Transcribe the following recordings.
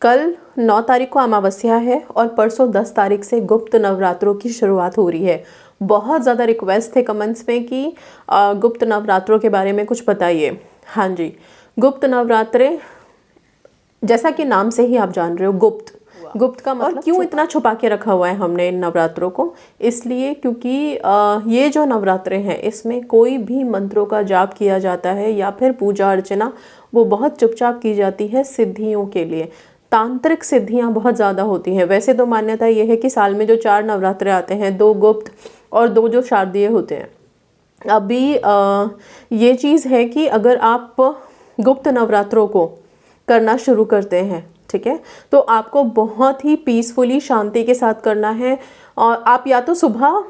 कल 9 तारीख को अमावस्या है और परसों 10 तारीख से गुप्त नवरात्रों की शुरुआत हो रही है। बहुत ज़्यादा रिक्वेस्ट थे कमेंट्स में कि गुप्त नवरात्रों के बारे में कुछ बताइए। हाँ जी, गुप्त नवरात्रे जैसा कि नाम से ही आप जान रहे हो, गुप्त का मतलब, और क्यों इतना छुपा के रखा हुआ है हमने इन नवरात्रों को? इसलिए क्योंकि ये जो नवरात्रे हैं इसमें कोई भी मंत्रों का जाप किया जाता है या फिर पूजा अर्चना वो बहुत चुपचाप की जाती है सिद्धियों के लिए। तांत्रिक सिद्धियां बहुत ज़्यादा होती हैं। वैसे तो मान्यता ये है कि साल में जो 4 नवरात्रे आते हैं, 2 गुप्त और 2 जो शारदीय होते हैं। अभी ये चीज़ है कि अगर आप गुप्त नवरात्रों को करना शुरू करते हैं, ठीक है, तो आपको बहुत ही पीसफुली शांति के साथ करना है। और आप या तो सुबह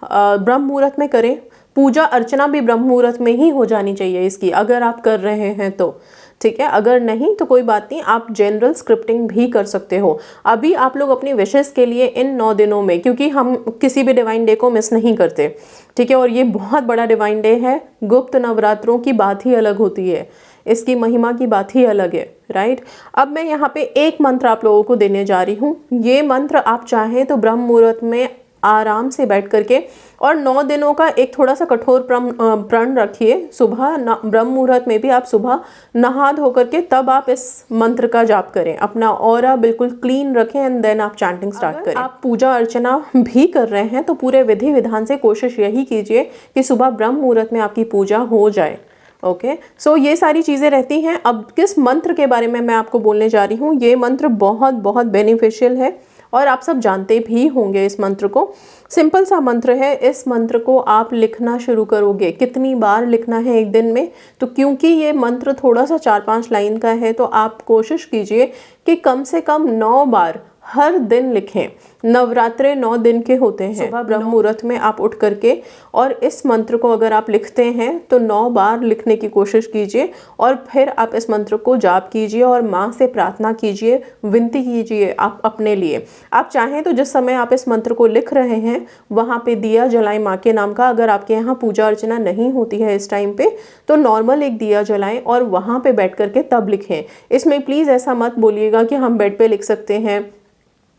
ब्रह्म मुहूर्त में करें, पूजा अर्चना भी ब्रह्म मुहूर्त में ही हो जानी चाहिए इसकी, अगर आप कर रहे हैं तो, ठीक है। अगर नहीं तो कोई बात नहीं, आप जनरल स्क्रिप्टिंग भी कर सकते हो। अभी आप लोग अपनी विशेष के लिए इन 9 दिनों में, क्योंकि हम किसी भी डिवाइन डे को मिस नहीं करते, ठीक है, और ये बहुत बड़ा डिवाइन डे है। गुप्त नवरात्रों की बात ही अलग होती है, इसकी महिमा की बात ही अलग है, राइट। अब मैं यहाँ पे एक मंत्र आप लोगों को देने जा रही हूँ। ये मंत्र आप चाहें तो ब्रह्म मुहूर्त में आराम से बैठ करके, और 9 दिनों का एक थोड़ा सा कठोर प्रण रखिए। सुबह ब्रह्म मुहूर्त में भी आप सुबह नहा धो करके तब आप इस मंत्र का जाप करें। अपना ऑरा बिल्कुल क्लीन रखें एंड देन आप चैंटिंग स्टार्ट करें। आप पूजा अर्चना भी कर रहे हैं तो पूरे विधि विधान से कोशिश यही कीजिए कि सुबह ब्रह्म मुहूर्त में आपकी पूजा हो जाए। ओके, सो ये सारी चीज़ें रहती हैं। अब किस मंत्र के बारे में मैं आपको बोलने जा रही हूँ, ये मंत्र बहुत बहुत बेनिफिशियल है और आप सब जानते भी होंगे इस मंत्र को। सिंपल सा मंत्र है। इस मंत्र को आप लिखना शुरू करोगे। कितनी बार लिखना है एक दिन में? तो क्योंकि ये मंत्र थोड़ा सा 4-5 लाइन का है तो आप कोशिश कीजिए कि कम से कम 9 बार हर दिन लिखें। नवरात्रे 9 दिन के होते हैं। सुबह ब्रह्म मुहूर्त में आप उठ करके और इस मंत्र को अगर आप लिखते हैं तो 9 बार लिखने की कोशिश कीजिए और फिर आप इस मंत्र को जाप कीजिए और माँ से प्रार्थना कीजिए, विनती कीजिए आप अपने लिए। आप चाहें तो जिस समय आप इस मंत्र को लिख रहे हैं वहाँ पे दिया जलाएं माँ के नाम का। अगर आपके यहाँ पूजा अर्चना नहीं होती है इस टाइम पे तो नॉर्मल एक दिया जलाएं और वहाँ पे बैठ करके तब लिखें। इसमें प्लीज़ ऐसा मत बोलिएगा कि हम बेड पे लिख सकते हैं,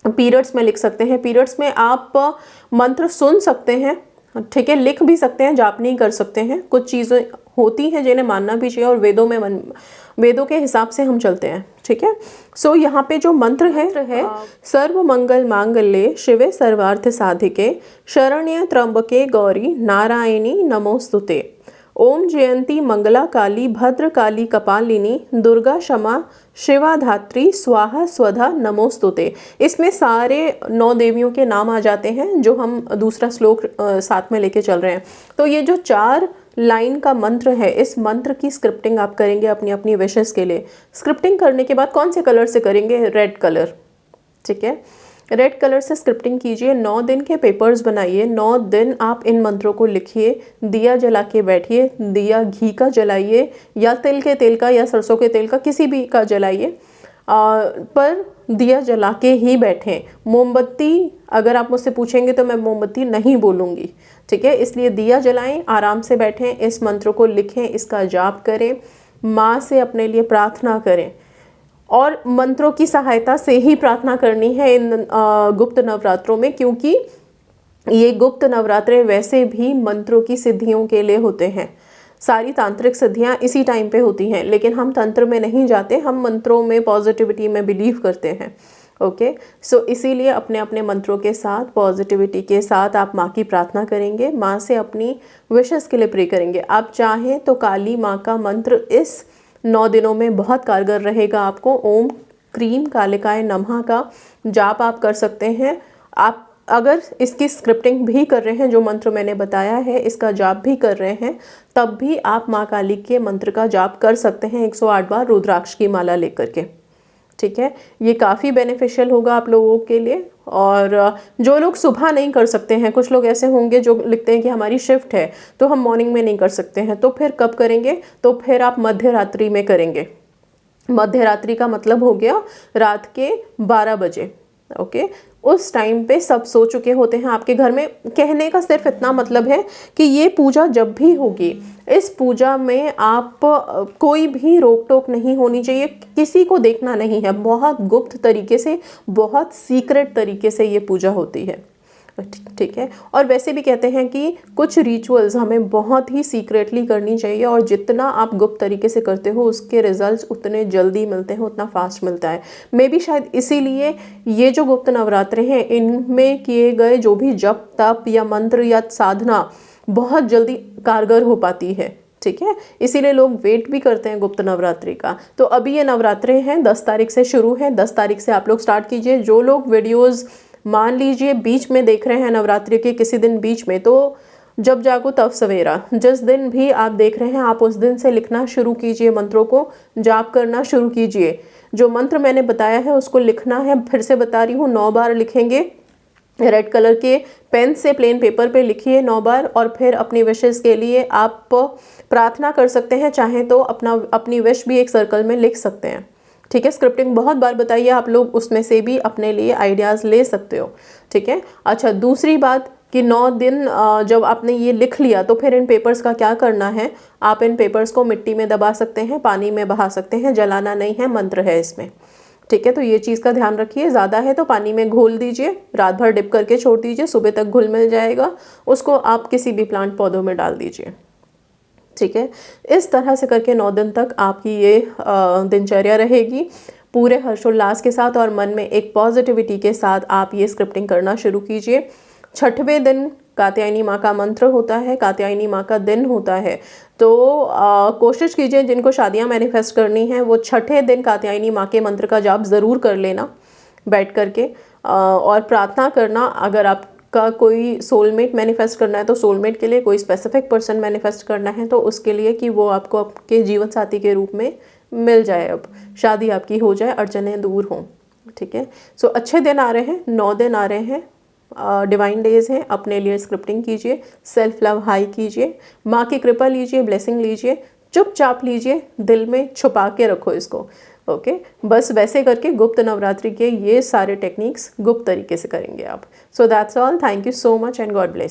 पीरियड्स में लिख सकते हैं। पीरियड्स में आप मंत्र सुन सकते हैं, ठीक है, लिख भी सकते हैं, जाप नहीं कर सकते हैं। कुछ चीज़ें होती हैं जिन्हें मानना भी चाहिए और वेदों के हिसाब से हम चलते हैं, ठीक है। सो यहाँ पे जो मंत्र है सर्व मंगल मांगल्ये शिवे सर्वार्थ साधिके शरण्य त्र्यंबके गौरी नारायणी नमोस्तुते। ओम जयंती मंगला काली भद्र काली कपालिनी दुर्गा क्षमा शिवा धात्री स्वाहा स्वधा नमोस्तुते। इसमें सारे 9 देवियों के नाम आ जाते हैं जो हम दूसरा श्लोक साथ में लेके चल रहे हैं। तो ये जो 4 लाइन का मंत्र है, इस मंत्र की स्क्रिप्टिंग आप करेंगे अपनी अपनी विशेष के लिए। स्क्रिप्टिंग करने के बाद कौन से कलर से करेंगे? रेड कलर, ठीक है। रेड कलर से स्क्रिप्टिंग कीजिए। 9 दिन के पेपर्स बनाइए। 9 दिन आप इन मंत्रों को लिखिए। दिया जला के बैठिए। दिया घी का जलाइए या तिल के तेल का या सरसों के तेल का, किसी भी का जलाइए, पर दिया जला के ही बैठें। मोमबत्ती अगर आप मुझसे पूछेंगे तो मैं मोमबत्ती नहीं बोलूँगी, ठीक है। इसलिए दिया जलाएं, आराम से बैठें, इस मंत्र को लिखें, इसका जाप करें, माँ से अपने लिए प्रार्थना करें और मंत्रों की सहायता से ही प्रार्थना करनी है इन गुप्त नवरात्रों में, क्योंकि ये गुप्त नवरात्रे वैसे भी मंत्रों की सिद्धियों के लिए होते हैं। सारी तांत्रिक सिद्धियां इसी टाइम पे होती हैं, लेकिन हम तंत्र में नहीं जाते, हम मंत्रों में, पॉजिटिविटी में बिलीव करते हैं। ओके, सो इसीलिए अपने अपने मंत्रों के साथ, पॉजिटिविटी के साथ आप माँ की प्रार्थना करेंगे, माँ से अपनी विशेस के लिए प्रे करेंगे। आप चाहें तो काली माँ का मंत्र इस 9 दिनों में बहुत कारगर रहेगा आपको। ओम क्रीम कालिकाय नमः का जाप आप कर सकते हैं। आप अगर इसकी स्क्रिप्टिंग भी कर रहे हैं, जो मंत्र मैंने बताया है इसका जाप भी कर रहे हैं, तब भी आप माँ काली के मंत्र का जाप कर सकते हैं 108 बार रुद्राक्ष की माला लेकर के, ठीक है। ये काफ़ी बेनिफिशियल होगा आप लोगों के लिए। और जो लोग सुबह नहीं कर सकते हैं, कुछ लोग ऐसे होंगे जो लिखते हैं कि हमारी शिफ्ट है तो हम मॉर्निंग में नहीं कर सकते हैं, तो फिर कब करेंगे? तो फिर आप मध्य रात्रि में करेंगे। मध्य रात्रि का मतलब हो गया रात के 12 बजे, ओके। उस टाइम पे सब सो चुके होते हैं आपके घर में। कहने का सिर्फ इतना मतलब है कि ये पूजा जब भी होगी, इस पूजा में आप कोई भी रोक टोक नहीं होनी चाहिए, किसी को देखना नहीं है। बहुत गुप्त तरीके से, बहुत सीक्रेट तरीके से ये पूजा होती है, ठीक है। और वैसे भी कहते हैं कि कुछ रिचुअल्स हमें बहुत ही सीक्रेटली करनी चाहिए, और जितना आप गुप्त तरीके से करते हो उसके रिजल्ट्स उतने जल्दी मिलते हैं, उतना फास्ट मिलता है। मे बी शायद इसीलिए ये जो गुप्त नवरात्रे हैं, इनमें किए गए जो भी जप तप या मंत्र या साधना बहुत जल्दी कारगर हो पाती है, ठीक है। इसीलिए लोग वेट भी करते हैं गुप्त नवरात्रि का। तो अभी ये नवरात्रे हैं, 10 तारीख से शुरू है। 10 तारीख से आप लोग स्टार्ट कीजिए। जो लोग वीडियोज़ मान लीजिए बीच में देख रहे हैं नवरात्रि के किसी दिन बीच में, तो जब जागो तब सवेरा, जिस दिन भी आप देख रहे हैं आप उस दिन से लिखना शुरू कीजिए, मंत्रों को जाप करना शुरू कीजिए। जो मंत्र मैंने बताया है उसको लिखना है, फिर से बता रही हूँ, 9 बार लिखेंगे। रेड कलर के पेन से प्लेन पेपर पे लिखिए 9 बार, और फिर अपनी विशेस के लिए आप प्रार्थना कर सकते हैं। चाहें तो अपनी विश भी एक सर्कल में लिख सकते हैं, ठीक है। स्क्रिप्टिंग बहुत बार बताइए, आप लोग उसमें से भी अपने लिए आइडियाज़ ले सकते हो, ठीक है। अच्छा, दूसरी बात कि 9 दिन जब आपने ये लिख लिया तो फिर इन पेपर्स का क्या करना है। आप इन पेपर्स को मिट्टी में दबा सकते हैं, पानी में बहा सकते हैं, जलाना नहीं है, मंत्र है इसमें, ठीक है। तो ये चीज़ का ध्यान रखिए। ज़्यादा है तो पानी में घोल दीजिए, रात भर डिप करके छोड़ दीजिए, सुबह तक घुल मिल जाएगा। उसको आप किसी भी प्लांट पौधों में डाल दीजिए, ठीक है। इस तरह से करके 9 दिन तक आपकी ये दिनचर्या रहेगी, पूरे हर्षोल्लास के साथ और मन में एक पॉजिटिविटी के साथ आप ये स्क्रिप्टिंग करना शुरू कीजिए। 6वें दिन कात्यायनी माँ का मंत्र होता है, कात्यायनी माँ का दिन होता है। तो कोशिश कीजिए जिनको शादियाँ मैनिफेस्ट करनी है वो 6ठे दिन कात्यायनी माँ के मंत्र का जाप ज़रूर कर लेना बैठ करके, और प्रार्थना करना। अगर आपका कोई सोलमेट मैनिफेस्ट करना है तो सोलमेट के लिए, कोई स्पेसिफिक पर्सन मैनिफेस्ट करना है तो उसके लिए कि वो आपको आपके जीवन साथी के रूप में मिल जाए, अब शादी आपकी हो जाए, अड़चनें दूर हों, ठीक है। सो अच्छे दिन आ रहे हैं, 9 दिन आ रहे हैं, डिवाइन डेज हैं। अपने लिए स्क्रिप्टिंग कीजिए, सेल्फ लव हाई कीजिए, माँ की कृपा लीजिए, ब्लेसिंग लीजिए, चुपचाप लीजिए, दिल में छुपा के रखो इसको, ओके। बस वैसे करके गुप्त नवरात्रि के ये सारे टेक्निक्स गुप्त तरीके से करेंगे आप। So that's all, thank you so much and God bless.